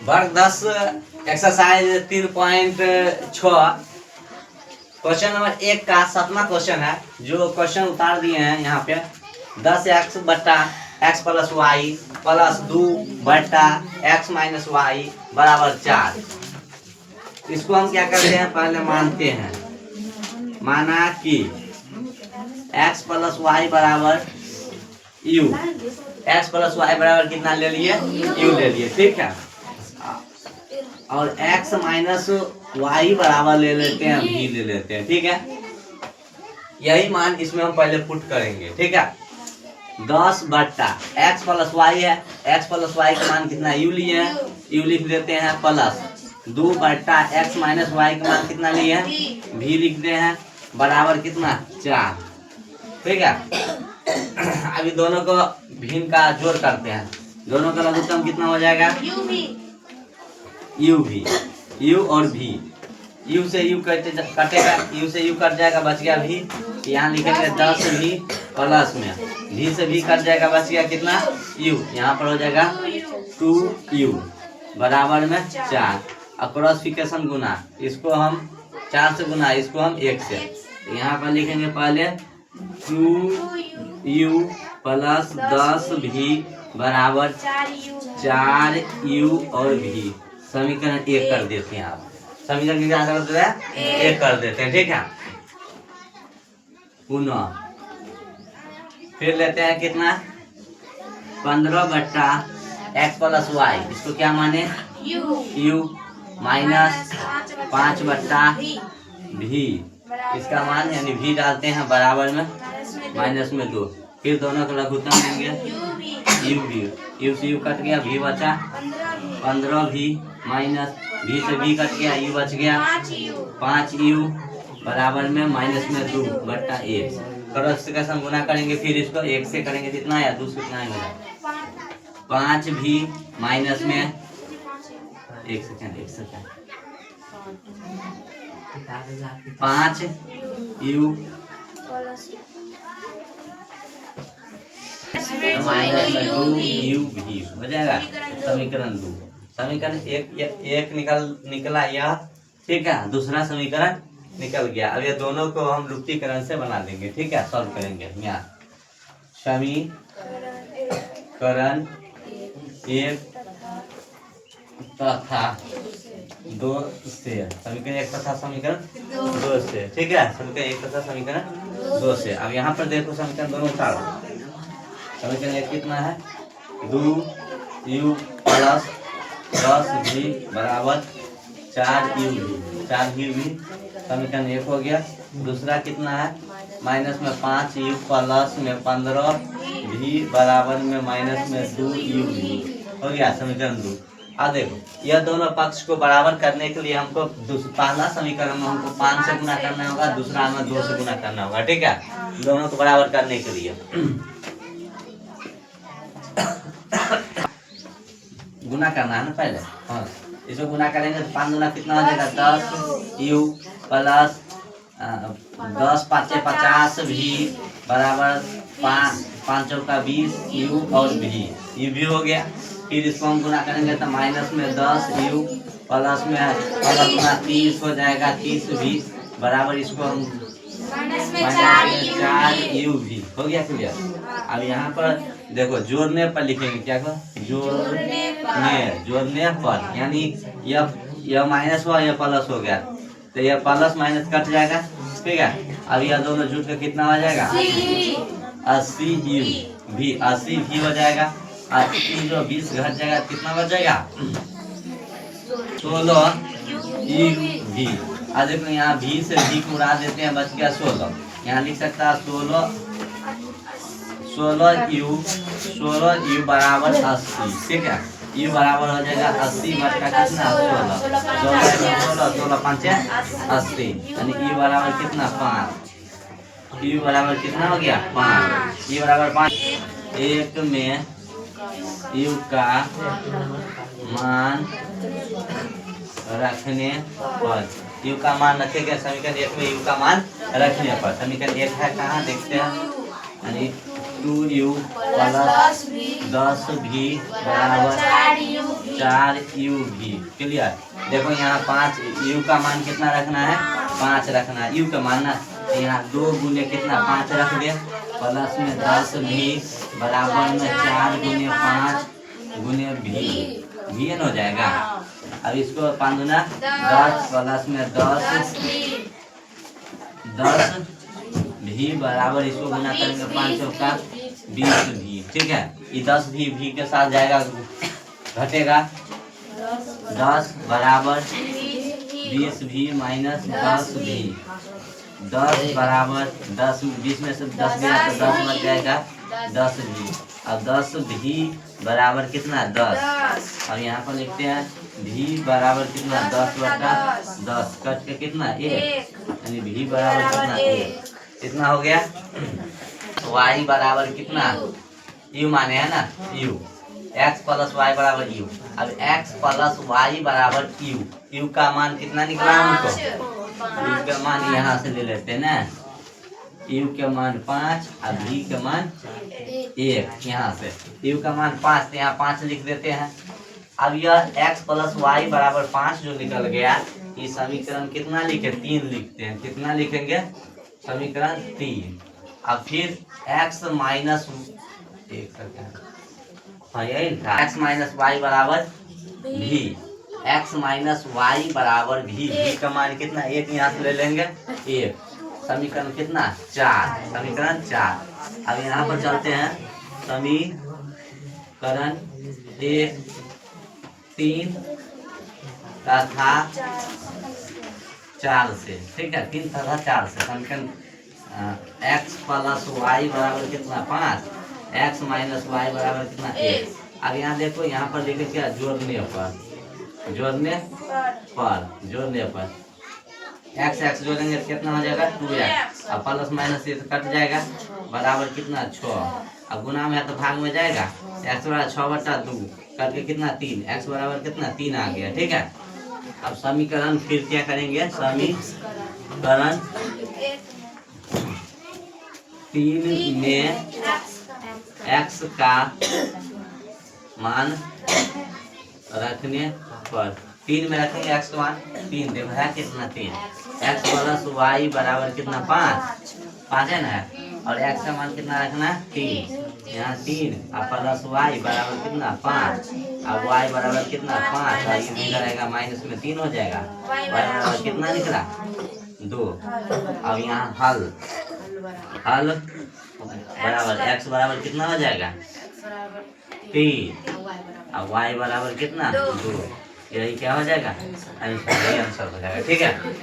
वर्ग 10 exercise 3.6 question number 1 का 7वां question है। जो क्वेश्चन उतार दिए हैं यहाँ पे 10x बट्टा x प्लस वाई प्लस 2 बट्टा x माइनस वाई बराबर 4। इसको हम क्या करते हैं, पहले मानते हैं। माना कि x प्लस वाई बराबर u, x प्लस वाई बराबर कितना ले लिए, u ले लिए, ठीक है। और x माइनस वाई बराबर ले लेते हैं, v ले लेते हैं, ठीक है। यही मान इसमें हम पहले पुट करेंगे, ठीक है। 10 बट्टा x प्लस वाई है, x प्लस वाई का मान कितना u लिए हैं, u लिख देते हैं, प्लस 2 बट्टा x माइनस वाई का मान कितना लिए हैं, v लिखते हैं, बराबर कितना 4, ठीक है। अभी दोनों को भिन्न का जोड़ करते हैं। दोनों का लघुत्तम कितना हो जाएगा, u भी, u और v, u से u कटेगा, u से u कट जाएगा, बच गया v। यहाँ लिखेंगे 10 v प्लस में v से v कट जाएगा, बच गया कितना u। यहाँ पर हो जाएगा 2u बराबर में 4। अक्रॉसिफिकेशन गुना, इसको हम 4 से गुना, इसको हम 1 से। यहाँ पर लिखेंगे पहले 2u प्लस 10v बराबर 4u और v। समीकरण 1 कर देते हैं। आप समीकरण क्या करते हैं, 1 कर देते हैं, ठीक है। पुनः फिर लेते हैं कितना, 15 बट्टा x प्लस वाई, इसको क्या माने u माइनस 5 बट्टा v, इसका मान यानी v डालते हैं, बराबर में माइनस में 2। फिर दोनों का लघुत्तम लेंगे u से u कट गया, v बचा 15v माइनस v से v कट गया, u बच गया 5u बराबर में माइनस में 2 बट्टा 1। क्रॉसिफिकेशन गुना करेंगे, फिर इसको 1 से करेंगे, कितना या 2 से कितना है, 5v माइनस में 1 सेकंड 5u माइनस में 2u v हो जाएगा समीकरण 2। समीकरण एक निकला यह, ठीक है। दूसरा समीकरण निकल गया। अब ये दोनों को हम लुप्तीकरण से बना देंगे, ठीक है, सॉल्व करेंगे। यहाँ समीकरण 1 तथा 2 से, समीकरण 1 तथा समीकरण 2 से, ठीक है। समीकरण 1 तथा समीकरण 2 से। अब यहाँ पर देखो समीकरण दोनों उतारो। समीकरण 1 कितना है, 2u प्लस 10v बराबर 4u। समीकरण 1 हो गया। दूसरा कितना है, माइनस में 5u प्लस में 15v बराबर में माइनस में 2u हो गया समीकरण 2। अब देखो यह दोनों पक्ष को बराबर करने के लिए हमको पहला समीकरण में हमको 5 से गुना करना होगा, दूसरा में 2 से गुना करना होगा, ठीक है, दोनों को बराबर करने के लिए। गुना करना है ना पहले, हाँ। इसको गुना करेंगे तो 5 गुना कितना हो जाएगा, 10u प्लस 10 5 50v बराबर 5 चौका 20u और v, ये भी हो गया। फिर इसको हम गुना करेंगे तो माइनस में 10u प्लस में 30 हो जाएगा, 30v बराबर इसको हम माइनस में 4u भी हो गया, क्लियर। अब यहाँ पर देखो जोड़ने पर लिखेंगे, क्या कर जोड़ने पर, यानी यह माइनस हुआ, यह प्लस हो गया, तो यह प्लस माइनस कट जाएगा, ठीक है। अब यह दोनों जुट के कितना हो जाएगा, 80u भी, 80v हो जाएगा। 80 जो 20 घट जाएगा, कितना बच जाएगा, 16u भी। अब देखो यहाँ v से v को उड़ा देते हैं, बच गया 16। यहाँ लिख सकता है 16u बराबर 80, ठीक है। u बराबर हो जाएगा 80 बट्टा कितना 16, 16 5 80, यानी u बराबर कितना 5। u बराबर कितना हो गया 5, u बराबर 5। 1 में u का मान रखने पर, u का मान रखेंगे समीकरण 1 में, u का मान रखने पर। समीकरण 1 है कहाँ देखते हैं, यानी 2u प्लस 10v बराबर 4u भी। क्लियर। देखो यहाँ 5 u का मान कितना रखना है, 5 रखना है u का मान ना। यहाँ 2 गुने कितना 5 रख दे, प्लस में 10 भी बराबर में 4 गुने 5 गुने भी हो जाएगा। अब इसको 5 गुना 10 प्लस में 10 भी बराबर, इसको गुना करेंगे 5 चौका 20 भी। ठीक है, ये 10 भी के साथ जाएगा, घटेगा 10 बराबर 20 भी माइनस 10 भी। 10 बराबर 10, 20 में से 10 गया तो 10 बच जाएगा 10 भी। अब 10 भी बराबर कितना 10। अब यहाँ पर लिखते हैं भी बराबर कितना 10 बटा 10 कट के कितना 1, यानी भी बराबर कितना 1। कितना हो गया, y बराबर कितना u माने है ना u, x प्लस y बराबर u। अब x प्लस y बराबर u का मान कितना निकला हमको, u का मान यहाँ से ले लेते हैं ना, u के मान 5 और v के मान 1। यहाँ से u का मान 5, तो यहाँ 5 लिख देते हैं। अब यह x प्लस y बराबर 5 जो निकल गया, ये समीकरण कितना लिखे 3 लिखते हैं। कितना लिखेंगे, समीकरण 3। अब फिर x minus x minus y बराबर भी, x माइनस वाई बराबर भी का मान कितना 1 यहाँ से ले लेंगे 1। समीकरण कितना 4, समीकरण 4। अब यहाँ पर चलते हैं, समीकरण 1 3 तथा 4 से। ठीक है, 3 तथा 4 से समीकरण x प्लस वाई बराबर कितना 5, x माइनस वाई बराबर कितना 1। अब यहाँ देखो, यहाँ पर देखो क्या, जोड़ने पर x जोड़ेंगे कितना हो जाएगा 2x। अब प्लस माइनस ये तो कट जाएगा, बराबर कितना 6। अब गुना में है तो भाग में जाएगा, x बराबर 6 बटा 2 करके कितना 3, x बराबर कितना 3 आ गया। ठीक है, अब समीकरण फिर क्या करेंगे, समीकरण 3 में x का मान रखने पर, 3 में रखेंगे x का मान 3, देखो है कितना 3, x प्लस वाई बराबर कितना 5 है ना, और x का मान कितना रखना 3, यहाँ 3 और प्लस वाई बराबर कितना 5, अब y बराबर कितना 5, और ये निकल आएगा माइनस में 3 हो जाएगा, y बराबर कितना निकला 2। अब यहाँ हल बराबर x बराबर कितना हो जाएगा 3, अब y बराबर कितना 2। यही क्या हो जाएगा, आंसर हो जाएगा। ठीक है।